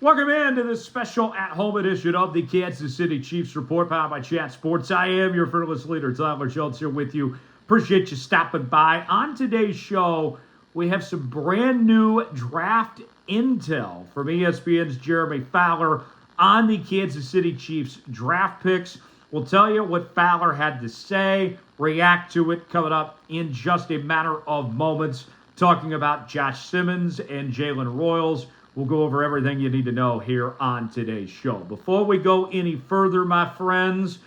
Welcome in to this special at-home edition of the Kansas City Chiefs Report, powered by Chat Sports. I am your fearless leader, Tyler Schultz, here with you. Appreciate you stopping by. On today's show, we have some brand new draft intel from ESPN's Jeremy Fowler on the Kansas City Chiefs draft picks. We'll tell you what Fowler had to say, react to it, coming up in just a matter of moments, talking about Josh Simmons and Jalen Royals. We'll go over everything you need to know here on today's show. Before we go any further, my friends,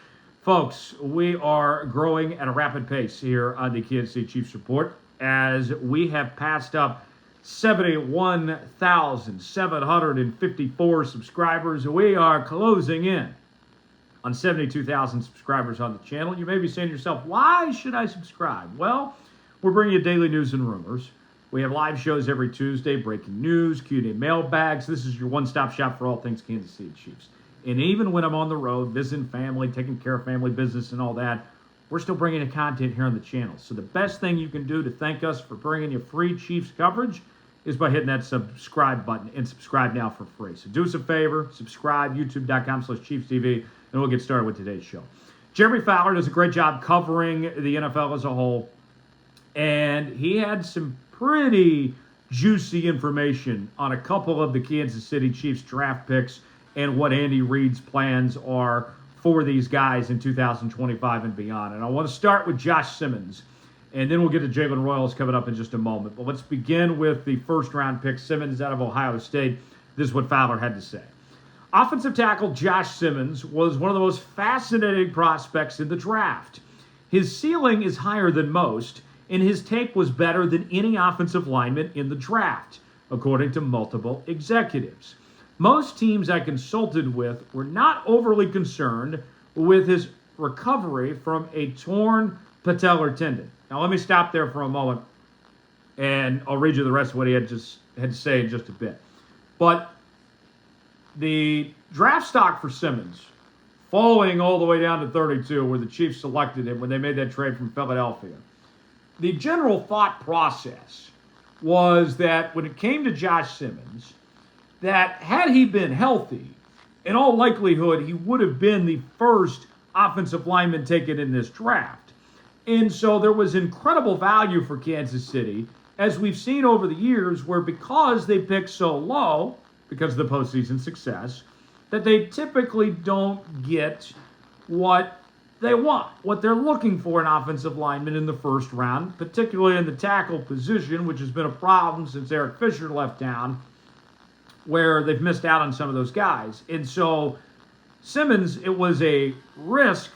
folks, we are growing at a rapid pace here on the Kansas City Chiefs Report as we have passed up 71,754 subscribers. We are closing in on 72,000 subscribers on the channel. You may be saying to yourself, why should I subscribe? Well, we're bringing you daily news and rumors. We have live shows every Tuesday, breaking news, Q&A mailbags. This is your one-stop shop for all things Kansas City Chiefs. And even when I'm on the road, visiting family, taking care of family business and all that, we're still bringing you content here on the channel. So the best thing you can do to thank us for bringing you free Chiefs coverage is by hitting that subscribe button, and subscribe now for free. So do us a favor, subscribe, youtube.com/ChiefsTV, and we'll get started with today's show. Jeremy Fowler does a great job covering the NFL as a whole, and he had some pretty juicy information on a couple of the Kansas City Chiefs draft picks and what Andy Reid's plans are for these guys in 2025 and beyond. And I want to start with Josh Simmons, and then we'll get to Jalen Royals coming up in just a moment. But let's begin with the first-round pick, Simmons out of Ohio State. This is what Fowler had to say. Offensive tackle Josh Simmons was one of the most fascinating prospects in the draft. His ceiling is higher than most, and his tape was better than any offensive lineman in the draft, according to multiple executives. Most teams I consulted with were not overly concerned with his recovery from a torn patellar tendon. Now, let me stop there for a moment, and I'll read you the rest of what he had to say in just a bit. But the draft stock for Simmons, falling all the way down to 32, where the Chiefs selected him when they made that trade from Philadelphia, the general thought process was that when it came to Josh Simmons, that had he been healthy, in all likelihood, he would have been the first offensive lineman taken in this draft. And so there was incredible value for Kansas City, as we've seen over the years, where because they pick so low, because of the postseason success, that they typically don't get what they want, what they're looking for in offensive linemen in the first round, particularly in the tackle position, which has been a problem since Eric Fisher left town, where they've missed out on some of those guys. And so Simmons, it was a risk,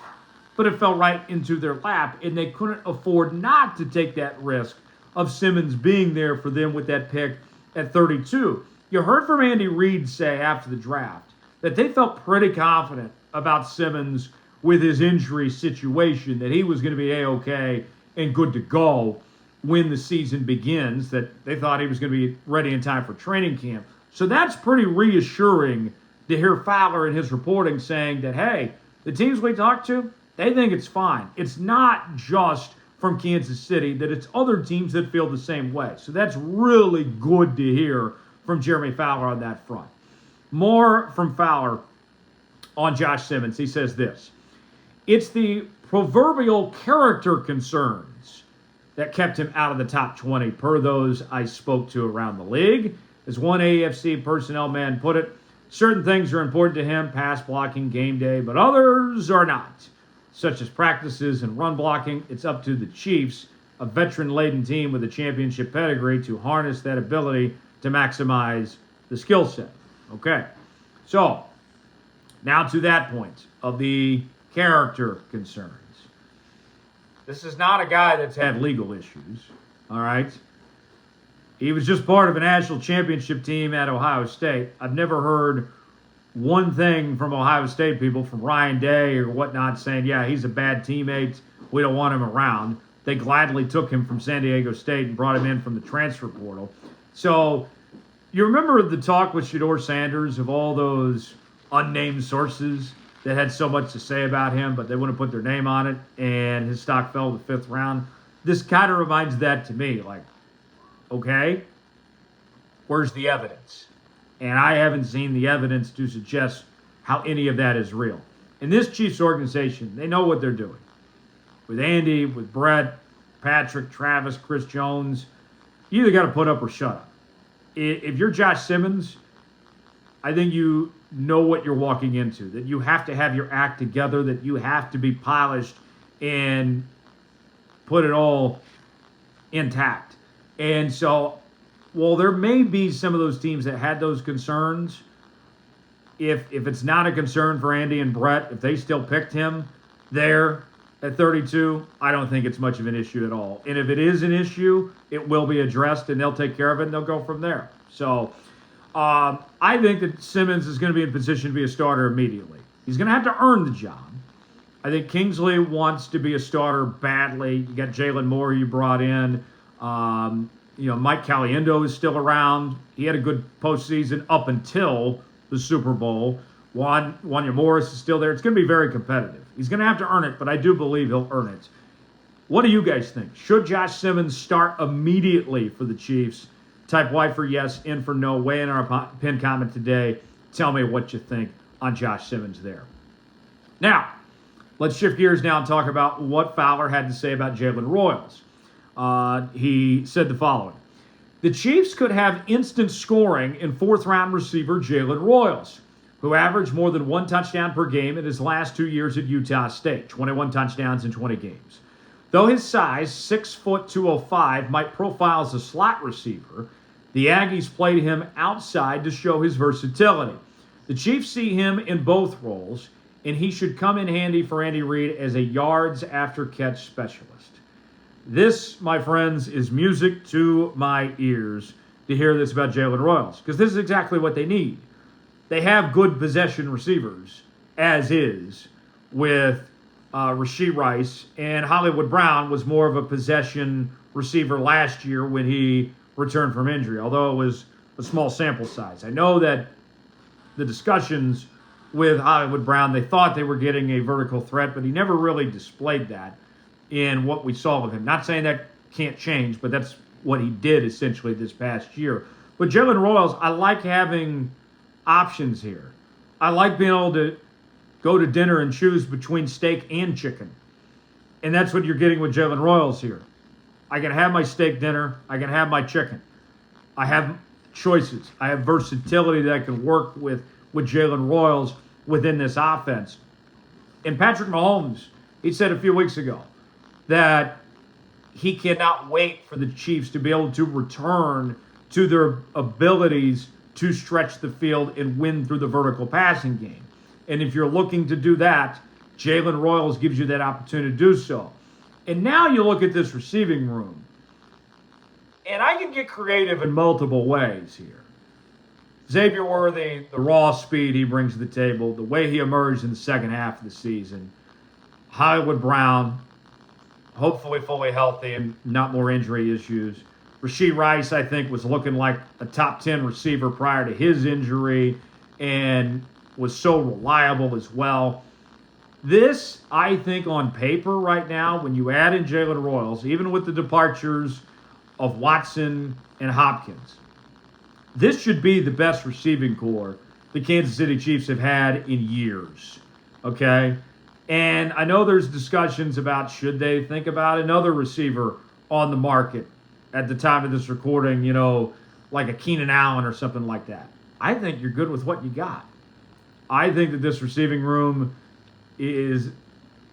but it fell right into their lap, and they couldn't afford not to take that risk of Simmons being there for them with that pick at 32. You heard from Andy Reid say after the draft that they felt pretty confident about Simmons with his injury situation, that he was going to be A-OK and good to go when the season begins, that they thought he was going to be ready in time for training camp. So that's pretty reassuring to hear Fowler in his reporting saying that, hey, the teams we talked to, they think it's fine. It's not just from Kansas City, that it's other teams that feel the same way. So that's really good to hear from Jeremy Fowler on that front. More from Fowler on Josh Simmons. He says this: it's the proverbial character concerns that kept him out of the top 20, per those I spoke to around the league. As one AFC personnel man put it, certain things are important to him, pass blocking, game day, but others are not, such as practices and run blocking. It's up to the Chiefs, a veteran-laden team with a championship pedigree, to harness that ability to maximize the skill set. Okay, so now to that point of the character concerns. This is not a guy that's had legal issues, all right? He was just part of a national championship team at Ohio State. I've never heard one thing from Ohio State people, from Ryan Day or whatnot, saying, yeah, he's a bad teammate, we don't want him around. They gladly took him from San Diego State and brought him in from the transfer portal. So you remember the talk with Shedeur Sanders of all those unnamed sources that had so much to say about him, but they wouldn't put their name on it, and his stock fell to the 5th round? This kind of reminds that to me, like, okay, where's the evidence? And I haven't seen the evidence to suggest how any of that is real. In this Chiefs organization, they know what they're doing. With Andy, with Brett, Patrick, Travis, Chris Jones, you either got to put up or shut up. If you're Josh Simmons, I think you know what you're walking into, that you have to have your act together, that you have to be polished and put it all intact. And so, while there may be some of those teams that had those concerns, if it's not a concern for Andy and Brett, if they still picked him there at 32, I don't think it's much of an issue at all. And if it is an issue, it will be addressed, and they'll take care of it, and they'll go from there. So I think that Simmons is going to be in position to be a starter immediately. He's going to have to earn the job. I think Kingsley wants to be a starter badly. You got Jalen Moore you brought in. Mike Caliendo is still around. He had a good postseason up until the Super Bowl. Wanya Morris is still there. It's going to be very competitive. He's going to have to earn it, but I do believe he'll earn it. What do you guys think? Should Josh Simmons start immediately for the Chiefs? Type Y for yes, in for no. Weigh in our pinned comment today. Tell me what you think on Josh Simmons there. Now, let's shift gears now and talk about what Fowler had to say about Jalen Royals. He said the following. The Chiefs could have instant scoring in fourth-round receiver Jalen Royals, who averaged more than one touchdown per game in his last 2 years at Utah State, 21 touchdowns in 20 games. Though his size, 6'2", 205, might profile as a slot receiver, the Aggies played him outside to show his versatility. The Chiefs see him in both roles, and he should come in handy for Andy Reid as a yards-after-catch specialist. This, my friends, is music to my ears to hear this about Jalen Royals, because this is exactly what they need. They have good possession receivers, as is, with Rashee Rice, and Hollywood Brown was more of a possession receiver last year when he returned from injury, although it was a small sample size. I know that the discussions with Hollywood Brown, they thought they were getting a vertical threat, but he never really displayed that in what we saw with him. Not saying that can't change, but that's what he did essentially this past year. But Jaylen Royals, I like having options here. I like being able to go to dinner and choose between steak and chicken. And that's what you're getting with Jaylen Royals here. I can have my steak dinner. I can have my chicken. I have choices. I have versatility that I can work with Jaylen Royals within this offense. And Patrick Mahomes, he said a few weeks ago that he cannot wait for the Chiefs to be able to return to their abilities to stretch the field and win through the vertical passing game. And if you're looking to do that, Jalen Royals gives you that opportunity to do so. And now you look at this receiving room, and I can get creative in multiple ways here. Xavier Worthy, the raw speed he brings to the table, the way he emerged in the second half of the season. Hollywood Brown, hopefully fully healthy and not more injury issues. Rashee Rice, I think, was looking like a top 10 receiver prior to his injury and was so reliable as well. This, I think, on paper right now, when you add in Jalen Royals, even with the departures of Watson and Hopkins, this should be the best receiving core the Kansas City Chiefs have had in years, okay? And I know there's discussions about should they think about another receiver on the market at the time of this recording, like a Keenan Allen or something like that. I think you're good with what you got. I think that this receiving room is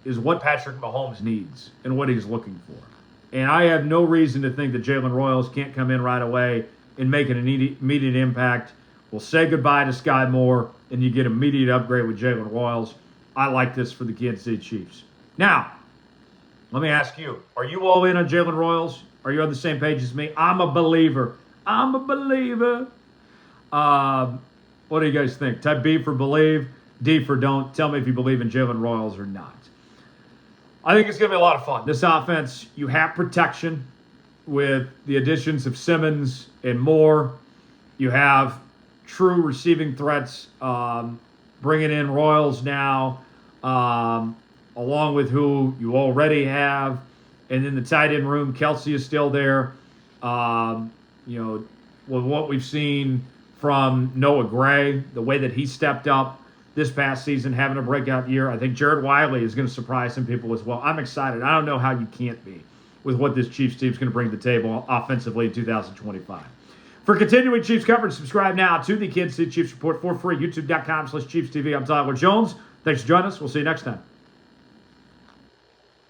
what Patrick Mahomes needs and what he's looking for. And I have no reason to think that Jalen Royals can't come in right away and make an immediate impact. We'll say goodbye to Sky Moore, and you get an immediate upgrade with Jalen Royals. I like this for the Kansas City Chiefs. Now, let me ask you, are you all in on Jalen Royals? Are you on the same page as me? I'm a believer. I'm a believer. What do you guys think? Type B for believe, D for don't. Tell me if you believe in Jalen Royals or not. I think it's going to be a lot of fun. This offense, you have protection with the additions of Simmons and Moore. You have true receiving threats, bringing in Royals now, along with who you already have. And then the tight end room, Kelsey is still there. With what we've seen from Noah Gray, the way that he stepped up this past season, having a breakout year. I think Jared Wiley is going to surprise some people as well. I'm excited. I don't know how you can't be with what this Chiefs team is going to bring to the table offensively in 2025. For continuing Chiefs coverage, subscribe now to the Kansas City Chiefs Report for free, youtube.com/ChiefsTV. I'm Tyler Jones. Thanks for joining us. We'll see you next time.